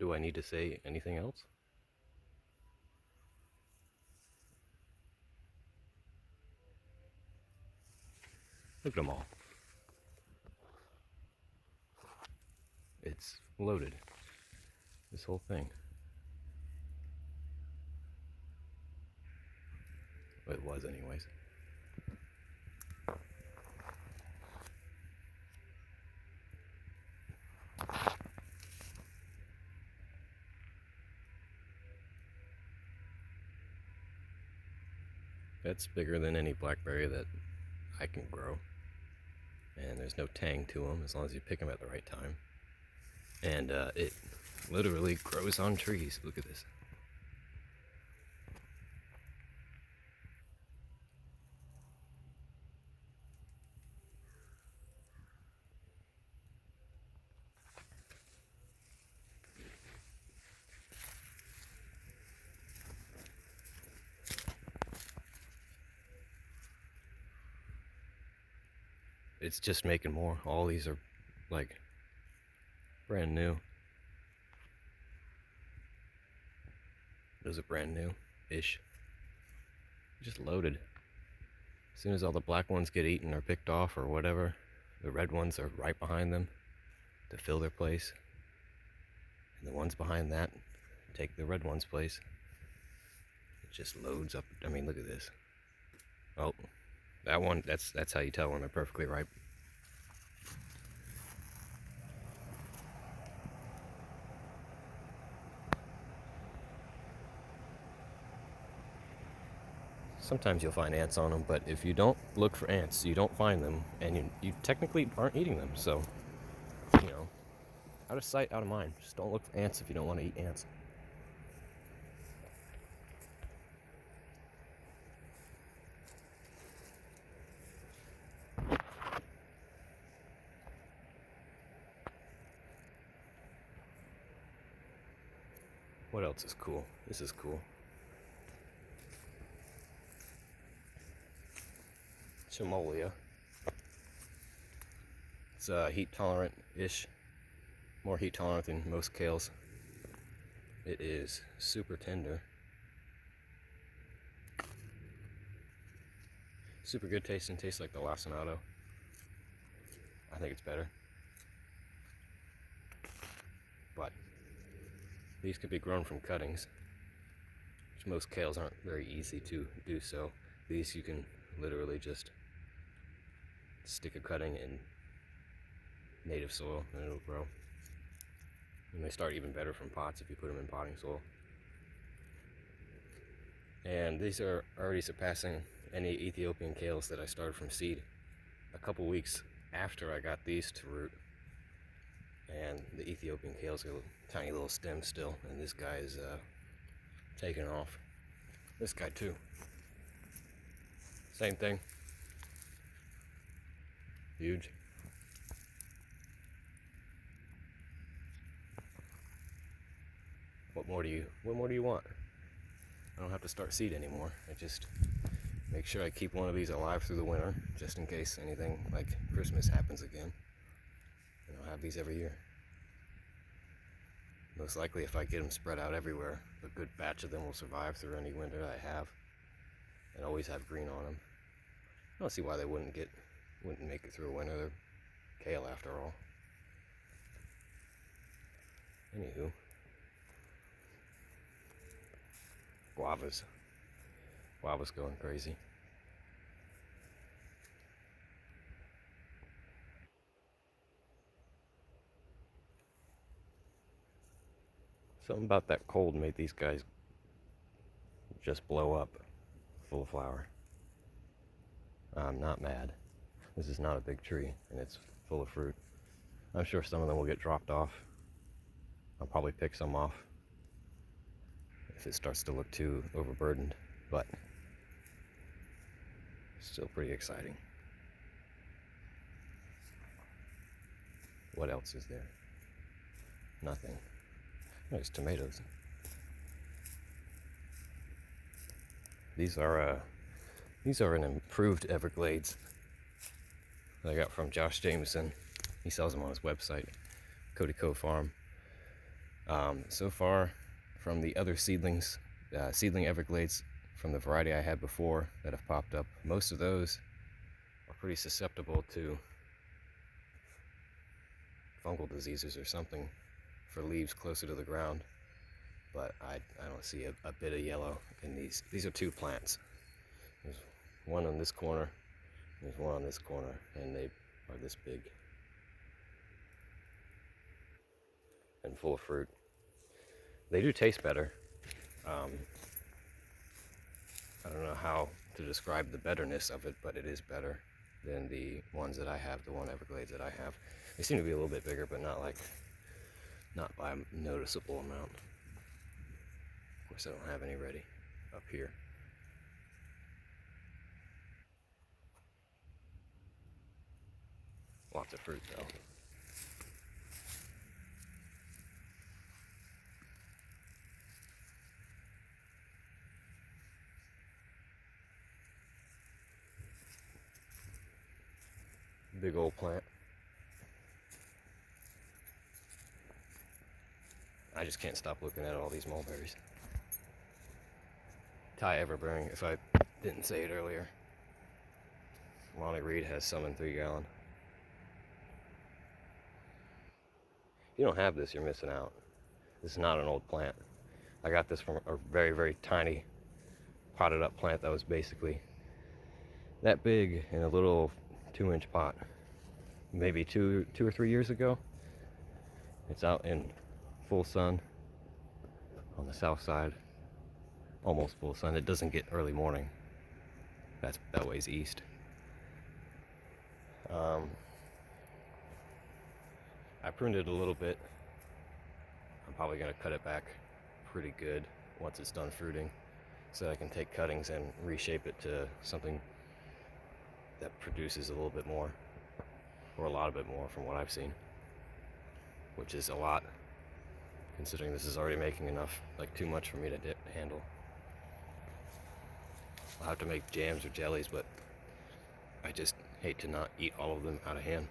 Do I need to say anything else? Look at them all. It's loaded. This whole thing. Well, it was anyways. That's bigger than any blackberry that I can grow. And there's no tang to them as long as you pick them at the right time. And it literally grows on trees. Look at this. It's just making more. All these are like brand new. Those are brand new-ish. Just loaded. As soon as all the black ones get eaten or picked off or whatever, the red ones are right behind them to fill their place. And the ones behind that take the red one's place. It just loads up. I mean, look at this. Oh, that one, that's how you tell when they're perfectly ripe. Sometimes you'll find ants on them, but if you don't look for ants, you don't find them, and you technically aren't eating them. So, you know, out of sight, out of mind. Just don't look for ants if you don't want to eat ants. What else is cool? This is cool. Chamolia. It's heat tolerant-ish. More heat tolerant than most kales. It is super tender. Super good tasting. Tastes like the lacinato. I think it's better. But these could be grown from cuttings, which most kales aren't very easy to do so. These you can literally just stick a cutting in native soil and it'll grow. And they start even better from pots if you put them in potting soil. And these are already surpassing any Ethiopian kales that I started from seed a couple weeks after I got these to root. And the Ethiopian kales got a tiny little stem still, and this guy is taking off. This guy too. Same thing. Huge. What more do you want? I don't have to start seed anymore. I just make sure I keep one of these alive through the winter, just in case anything like Christmas happens again. And I'll have these every year. Most likely, if I get them spread out everywhere, a good batch of them will survive through any winter I have, and always have green on them. I don't see why they wouldn't make it through a winter. They're kale after all. Anywho, guavas going crazy. Something about that cold made these guys just blow up full of flower. I'm not mad. This is not a big tree, and it's full of fruit. I'm sure some of them will get dropped off. I'll probably pick some off if it starts to look too overburdened, but still pretty exciting. What else is there? Nothing. There's tomatoes. These are an improved Everglades that I got from Josh Jameson. He sells them on his website, Cody Cove Farm. So far, from the other seedlings, seedling Everglades from the variety I had before that have popped up, most of those are pretty susceptible to fungal diseases or something for leaves closer to the ground. But I don't see a bit of yellow in these. These are two plants. There's one on this corner, there's one on this corner, and they are this big and full of fruit. They do taste better. I don't know how to describe the betterness of it, but it is better than the ones that I have, the one Everglades that I have. They seem to be a little bit bigger, but not by a noticeable amount. Of course, I don't have any ready up here. Lots of fruit though. Big old plant. I just can't stop looking at all these mulberries. Thai everbearing, if I didn't say it earlier. Lonnie Reed has some in 3-gallon. If you don't have this, you're missing out. This is not an old plant. I got this from a very, very tiny potted up plant that was basically that big in a little 2-inch pot. Maybe two or 3 years ago. It's out in full sun on the south side. Almost full sun. It doesn't get early morning. That way's east. I pruned it a little bit. I'm probably going to cut it back pretty good once it's done fruiting, so I can take cuttings and reshape it to something that produces a little bit more, or a lot of it more from what I've seen, which is a lot considering this is already making enough, like too much for me to handle. I'll have to make jams or jellies, but I just hate to not eat all of them out of hand.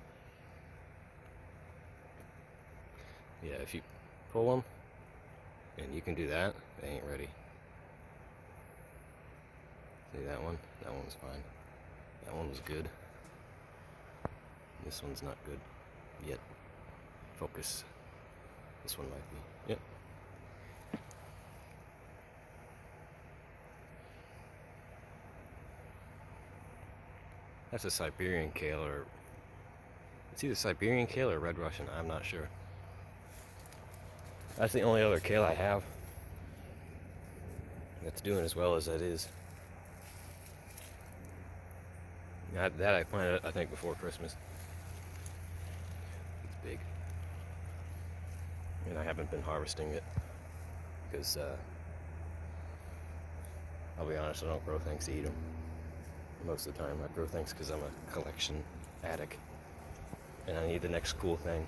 Yeah, if you pull them and you can do that, they ain't ready. See that one? That one was fine. That one was good. This one's not good yet. Focus. This one might be. Yep. That's a Siberian kale, or it's either Siberian kale or red Russian. I'm not sure. That's the only other kale I have that's doing as well as that is. That I planted, I think, before Christmas. It's big. And I haven't been harvesting it because, I'll be honest, I don't grow things to eat them most of the time. I grow things because I'm a collection addict and I need the next cool thing.